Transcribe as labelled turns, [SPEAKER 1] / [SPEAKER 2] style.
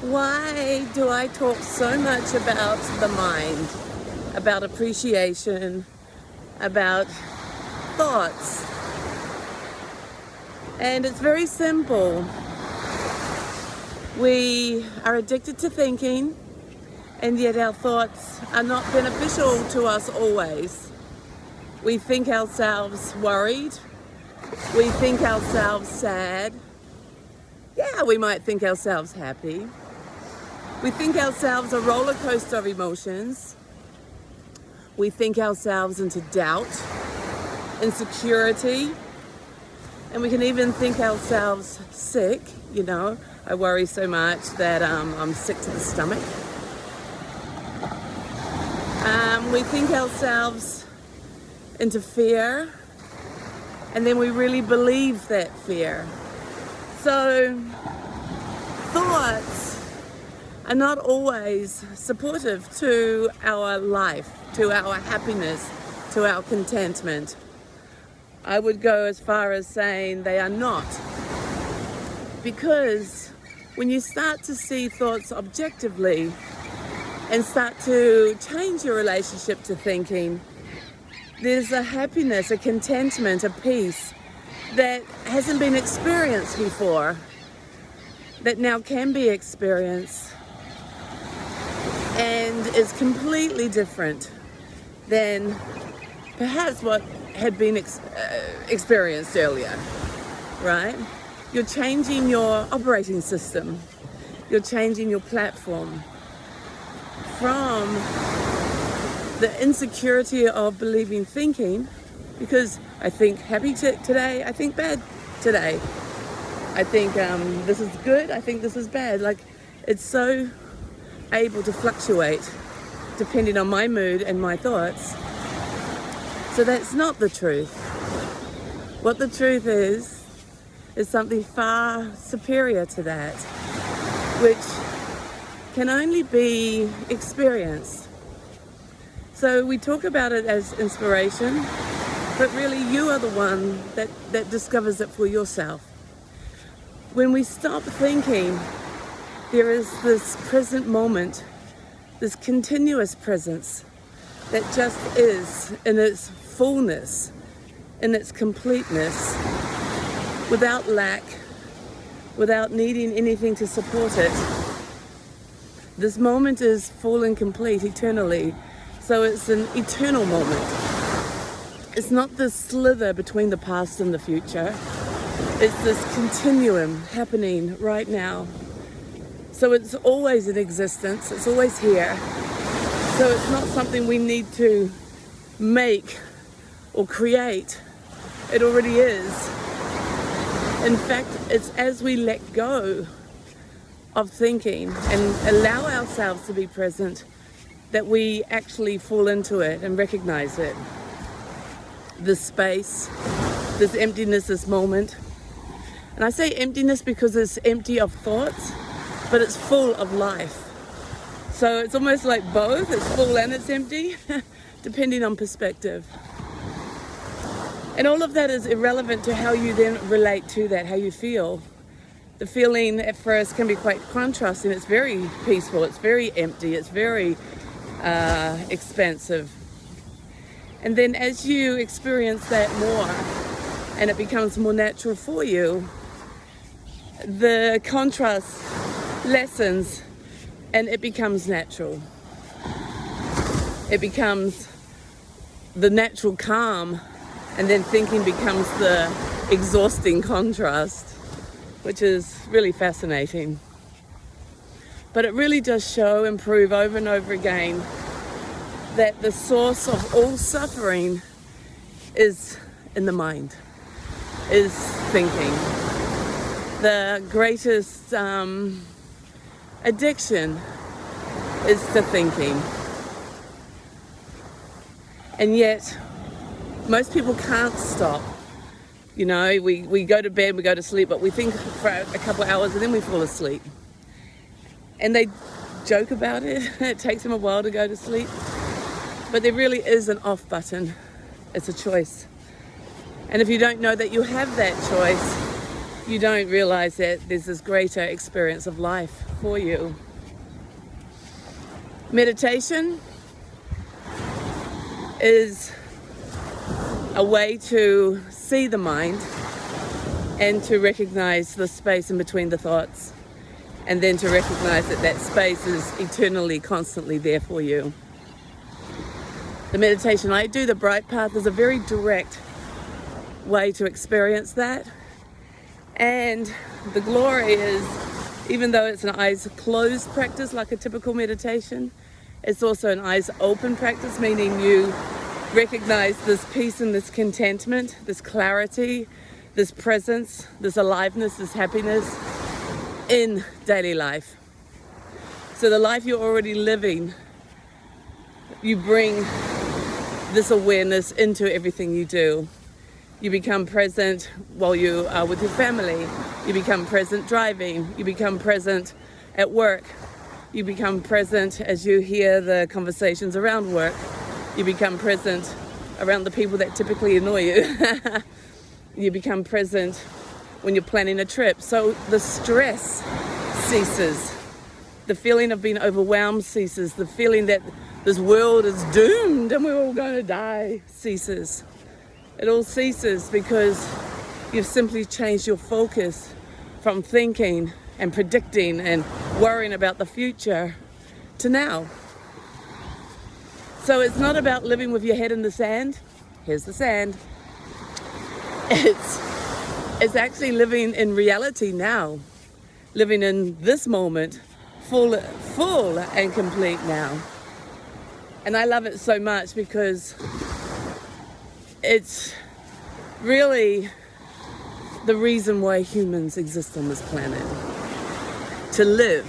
[SPEAKER 1] Why do I talk so much about the mind, about appreciation, about thoughts? And it's very simple. We are addicted to thinking, and yet our thoughts are not beneficial to us always. We think ourselves worried. We think ourselves sad. Yeah, we might think ourselves happy. We think ourselves a roller coaster of emotions. We think ourselves into doubt, insecurity, and we can even think ourselves sick. I worry so much that I'm sick to the stomach. We think ourselves into fear, and then we really believe that fear. So thoughts are not always supportive to our life, to our happiness, to our contentment. I would go as far as saying they are not. Because when you start to see thoughts objectively and start to change your relationship to thinking, there's a happiness, a contentment, a peace that hasn't been experienced before, that now can be experienced, and is completely different than perhaps what had been experienced earlier, right? You're changing your operating system. You're changing your platform from the insecurity of believing thinking, because I think happy today, I think bad today. I think this is good, I think this is bad. Like, it's so able to fluctuate depending on my mood and my thoughts. So that's not the truth. What the truth is something far superior to that, which can only be experienced. So we talk about it as inspiration, but really you are the one that discovers it for yourself. When we stop thinking, there is this present moment, this continuous presence that just is in its fullness, in its completeness, without lack, without needing anything to support it. This moment is full and complete eternally, so it's an eternal moment. It's not this slither between the past and the future. It's this continuum happening right now. So it's always in existence, it's always here. So it's not something we need to make or create. It already is. In fact, it's as we let go of thinking and allow ourselves to be present that we actually fall into it and recognize it. This space, this emptiness, this moment. And I say emptiness because it's empty of thoughts, but it's full of life. So it's almost like both, it's full and it's empty, depending on perspective. And all of that is irrelevant to how you then relate to that, how you feel. The feeling at first can be quite contrasting. It's very peaceful, it's very empty, it's very expansive. And then as you experience that more and it becomes more natural for you, the contrast lessens and it becomes natural. It becomes the natural calm, and then thinking becomes the exhausting contrast, which is really fascinating. But it really does show and prove over and over again that the source of all suffering is in the mind, is thinking. The greatest addiction is to thinking. And yet, most people can't stop. We go to bed, we go to sleep, but we think for a couple of hours and then we fall asleep. And they joke about it. It takes them a while to go to sleep. But there really is an off button. It's a choice. And if you don't know that you have that choice, you don't realize that there's this greater experience of life for you. Meditation is a way to see the mind and to recognize the space in between the thoughts, and then to recognize that that space is eternally, constantly there for you. The meditation I do, the Bright Path, is a very direct way to experience that. And the glory is, even though it's an eyes closed practice like a typical meditation, it's also an eyes open practice, meaning you recognize this peace and this contentment, this clarity, this presence, this aliveness, this happiness in daily life. So the life you're already living, you bring this awareness into everything you do. You become present while you are with your family. You become present driving. You become present at work. You become present as you hear the conversations around work. You become present around the people that typically annoy you. You become present when you're planning a trip. So the stress ceases. The feeling of being overwhelmed ceases. The feeling that this world is doomed and we're all going to die ceases. It all ceases because you've simply changed your focus from thinking and predicting and worrying about the future to now. So it's not about living with your head in the sand. Here's the sand. It's actually living in reality now, living in this moment, full and complete now. And I love it so much because it's really the reason why humans exist on this planet. To live